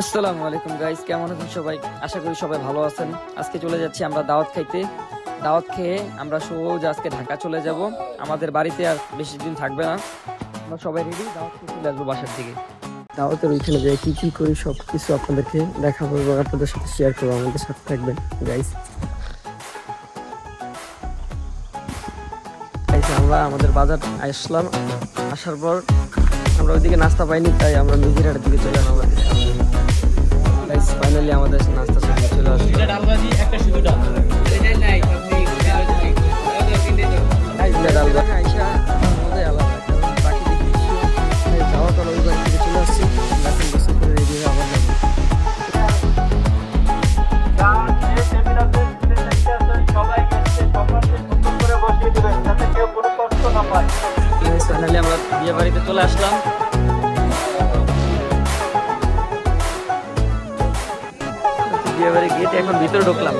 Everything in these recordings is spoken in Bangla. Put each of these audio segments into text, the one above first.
আসসালামু আলাইকুম গাইস, কেমন আছেন সবাই? আশা করি সবাই ভালো আছেন। আজকে চলে যাচ্ছি আমরা দাওয়াত খাইতে। দাওয়াত খেয়ে আমরা সোজা আজকে ঢাকা চলে যাব। আমাদের বাড়িতে আর বেশি দিন থাকবে না। আমরা সবাই রেডি, দাওয়াত খেয়ে চলে আসবো বাসার দিকে। দাওয়াতের ওইখানে যাই কি কি করি সব কিছু আপনাদেরকে দেখাবো এবং আপনাদের সাথে শেয়ার করবো। আমাদের সাথে থাকবেন গাইস। আমরা আমাদের বাজার আসলাম, আসার পর আমরা ওইদিকে নাস্তা পাইনি, তাই আমরা মিজিরার দিকে চলে এলাম। ফাইনালি আমাদের নাস্তা সামনে চলে আসলো। ফাইনালি আমরা বিয়ে বাড়িতে চলে আসলাম। বিয়ে বাড়ি গেটে এখন ভিতরে ঢুকলাম।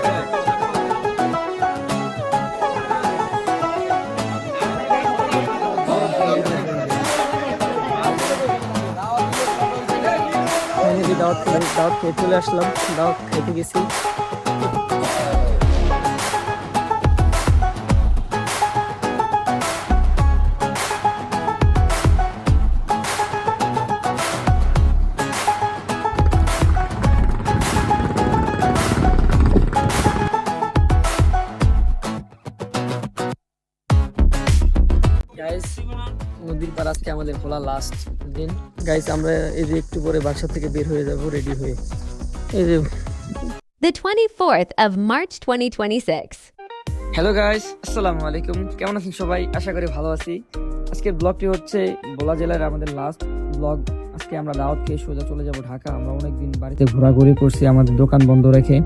দাওয়াত খেয়ে চলে আসলাম, দাওয়াত খেতে গেছি। নদীর পার আজকে আমাদের খোলা লাস্ট দিন গাইস। আমরা এই যে একটু পরে বাসা থেকে বের হয়ে যাব রেডি হয়ে। এই যে The 24th of March 2026. Hello guys, আসসালামু আলাইকুম। কেমন আছেন সবাই? আশা করি ভালো আছি। আজকের ব্লগটি হচ্ছে ভোলা জেলার আমাদের লাস্ট ব্লগ। আজকে আমরা দাওয়াত খেয়ে সোজা চলে যাব ঢাকা। আমরা অনেকদিন বাড়িতে ঘোরাঘুরি করছি আমাদের দোকান বন্ধ রেখে,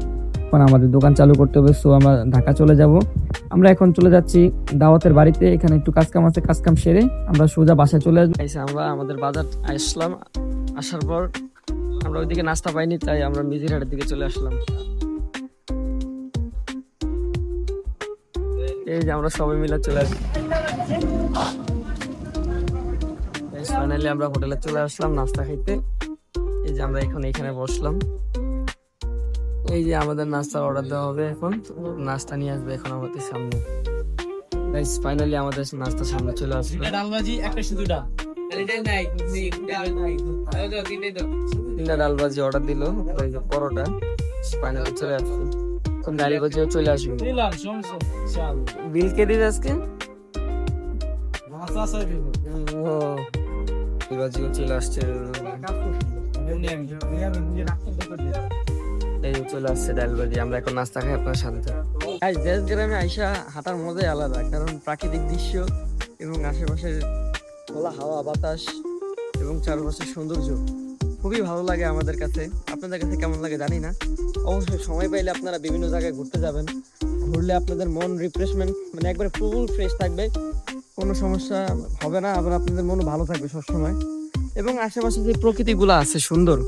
এখন আমাদের দোকান চালু করতে হবে। সো আমরা ঢাকা চলে যাব। আমরা এখন চলে যাচ্ছি দাওয়াতের বাড়িতে। এখানে একটু কাজকাম আছে, কাজকাম সেরে আমরা সোজা বাসায় চলে আসবো। আমরা আমাদের বাজার আসলাম, আসার পর আমরা ওইদিকে নাস্তা পাইনি, তাই আমরা মিজিরহাটের দিকে চলে আসলাম। এই যে আমরা সবাই মিলে চলে আসি। ফাইনালি আমরা হোটেলে চলে আসলাম নাস্তা খাইতে। এই যে আমরা এখন এখানে বসলাম। এই যে আমাদের নাস্তার অর্ডার দেওয়া হবে, এখন নাস্তা নিয়ে আসবে এখন আমাদের সামনে। গাইস ফাইনালি আমাদের নাস্তা সামনে চলে আসলো। ডালবাজি একটা শুধু ডাল, তিনটা ডালবাজি অর্ডার দিল। ওই যে পরোটা ফাইনালি চলে আসছে। এখন ডালবাজিও চলে আসবে। বিল কে দিবে আজকে? ও ডালবাজিও চলে আসছে। এই চলে আসছে ডালবাজি। আমরা এখন নাস্তা খাই আপনার সাথে। দেশ গ্রামে আইসা হাঁটার মজাই আলাদা, কারণ প্রাকৃতিক দৃশ্য এবং আশেপাশের খোলা হাওয়া বাতাস এবং চারপাশের সৌন্দর্য খুবই ভালো লাগে আমাদের কাছে। আপনাদের কাছে কেমন লাগে জানি না। অবশ্যই সময় পাইলে আপনারা বিভিন্ন জায়গায় ঘুরতে যাবেন। ঘুরলে আপনাদের মন রিফ্রেশমেন্ট, মানে একবারে ফুল ফ্রেশ থাকবে, কোনো সমস্যা হবে না। আবার আপনাদের মনও ভালো থাকবে সবসময়। এবং আশেপাশে যে প্রকৃতিগুলো আছে সুন্দর,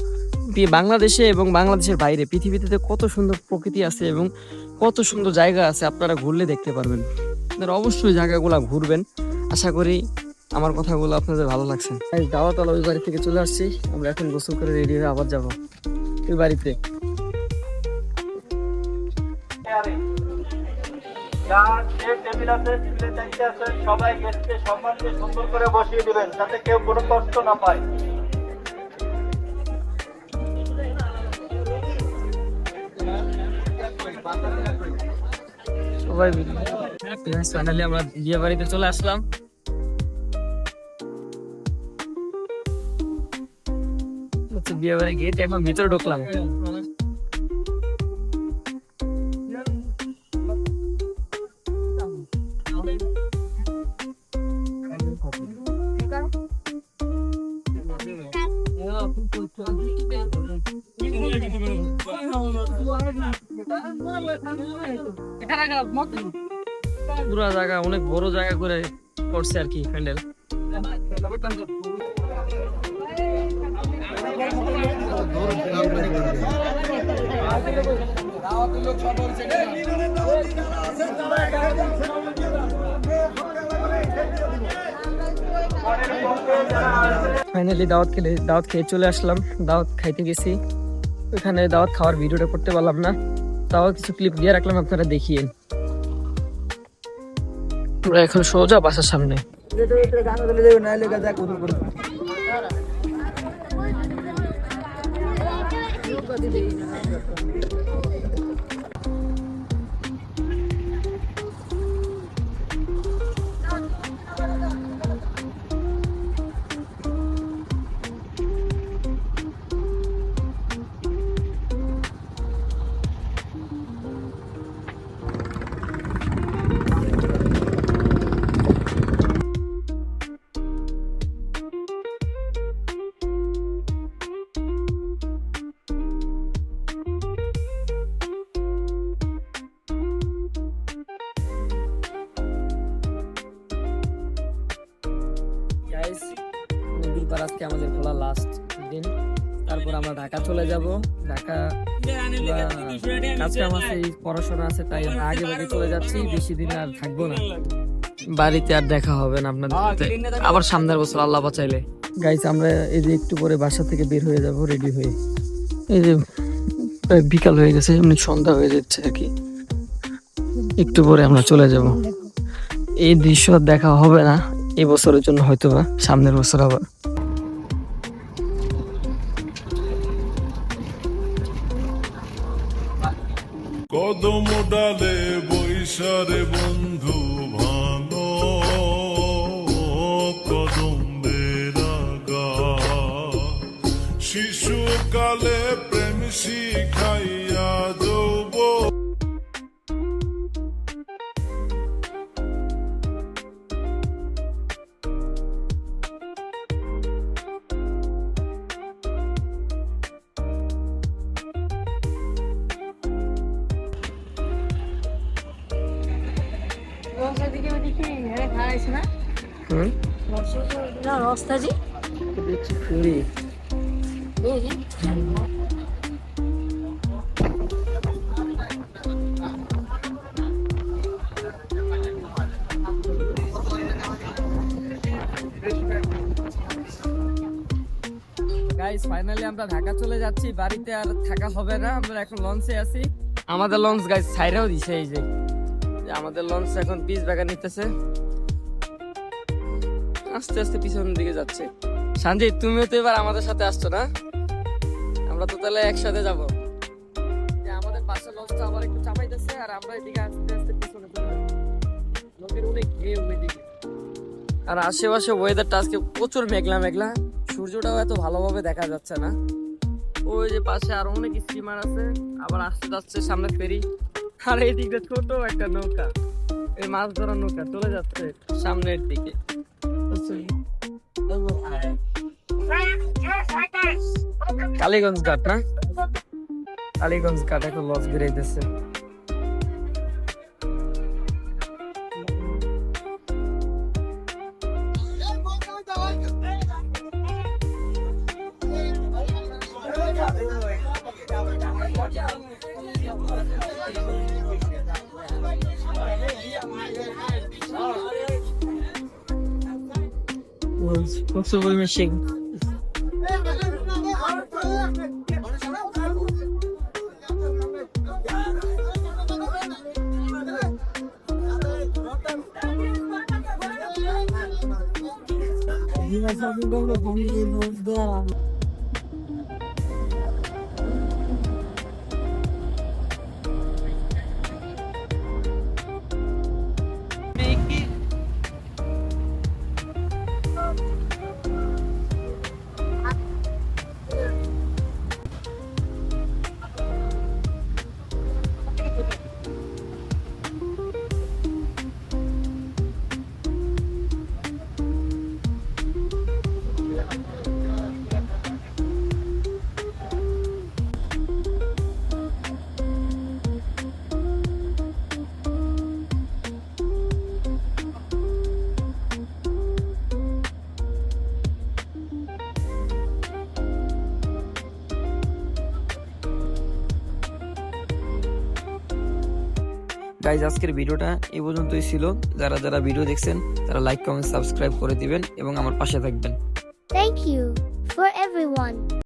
বাংলাদেশে এবং বাংলাদেশের বাইরে পৃথিবীতে কত সুন্দর প্রকৃতি আছে এবং কত সুন্দর জায়গা আছে, আপনারা ঘুরলে দেখতে পারবেন। আপনারা অবশ্যই জায়গাগুলো ঘুরবেন। আশা করি আমার কথাগুলো আপনাদের ভালো লাগছে। দাওয়াতলা ওই বাড়ি থেকে চলে আসছি। আমরা এখন গোসল করে রেডি হয়ে আবার যাব ওই বাড়িতে। সবাই গেস্টকে সম্মান দিয়ে সুন্দর করে বসিয়ে দিবেন, যাতে কেউ কোনো কষ্ট না পায়। সবাই ফাইনালি আমরা বিয়ে বাড়িতে চলে আসলাম। বিয়ে বাড়ি গেট এখন ভিতরে ঢুকলাম। পুরো জায়গা অনেক বড় জায়গা করে করছে আর কি প্যান্ডেল। ফাইনালি দাওয়াত খেয়ে চলে আসলাম। দাওয়াত খাইতে গেছি। ওখানে দাওয়াত খাওয়ার ভিডিওটা করতে পারলাম না, তাও কিছু ক্লিপ দিয়ে রাখলাম, আপনারা দেখিয়েন। আমরা এখন সোজা বাসার সামনে। গাইস, নদীর পার আজকে আমাদের খোলা লাস্ট দিন, তারপর আমরা ঢাকা চলে যাব। ঢাকা আজকে আমার সেই পড়াশোনা আছে, তাই আমরা আগে ভাগে চলে যাচ্ছি, বেশি দিন আর থাকবো না। বাড়িতে আর দেখা হবে না আপনাদের সাথে, আবার সামনের বছর আল্লাহ বাঁচাইলে। গাইস, আমরা এই যে একটু পরে বাসা থেকে বের হয়ে যাব রেডি হয়ে। এই যে প্রায় বিকাল হয়ে গেছে, এমনি সন্ধ্যা হয়ে যাচ্ছে আর কি। একটু পরে আমরা চলে যাব। এই দৃশ্য দেখা হবে না এই বছরের জন্য, হয়তো বা সামনের বছর আবার। কদম ডালে বৈশারে বন্ধু ভানো কদম বেরাগা শিশুকালে প্রেম শিখাইয়া যৌব গাইস, ফাইনালি আমরা ঢাকা চলে যাচ্ছি, বাড়িতে আর থাকা হবে না। আমরা এখন লঞ্চে আছি, আমাদের লঞ্চ গাইস ছাইরাও দিছে। এই যে আমাদের লঞ্চ এখন পিচ বাগা নিতেছে, আস্তে আস্তে পিছনের দিকে যাচ্ছে। সঞ্জিত, তুমিও তো এবার আমাদের সাথে আসছো না? আমরা তো তাহলে একসাথে যাবো। আমাদের পাশে লঞ্চটা আবার একটু চাপাইতেছে, আর আমরা এদিকে আস্তে আস্তে পিছনে চলে যাচ্ছি। লোকের অনেক ঢেউ ওইদিকে, আর আশেপাশে ওয়েদারটা আজকে প্রচুর মেঘলা মেঘলা, সূর্যটাও এত ভালোভাবে দেখা যাচ্ছে না। ওই যে পাশে আরো অনেক স্টিমার আছে, আবার আসতে যাচ্ছে সামনে ফেরি, আর এই দিকে ছোট একটা নৌকা, এই মাছ ধরার নৌকা চলে যাচ্ছে সামনের দিকে। কালীগঞ্জ ঘাট না? কালীগঞ্জ ঘাট এখন লঞ্চ বেরিয়েছে। What's over machine? গাইজ, আজকের ভিডিওটা এই পর্যন্তই ছিল। যারা যারা ভিডিও দেখছেন তারা লাইক, কমেন্ট, সাবস্ক্রাইব করে দিবেন এবং আমার পাশে থাকবেন। Thank you for everyone.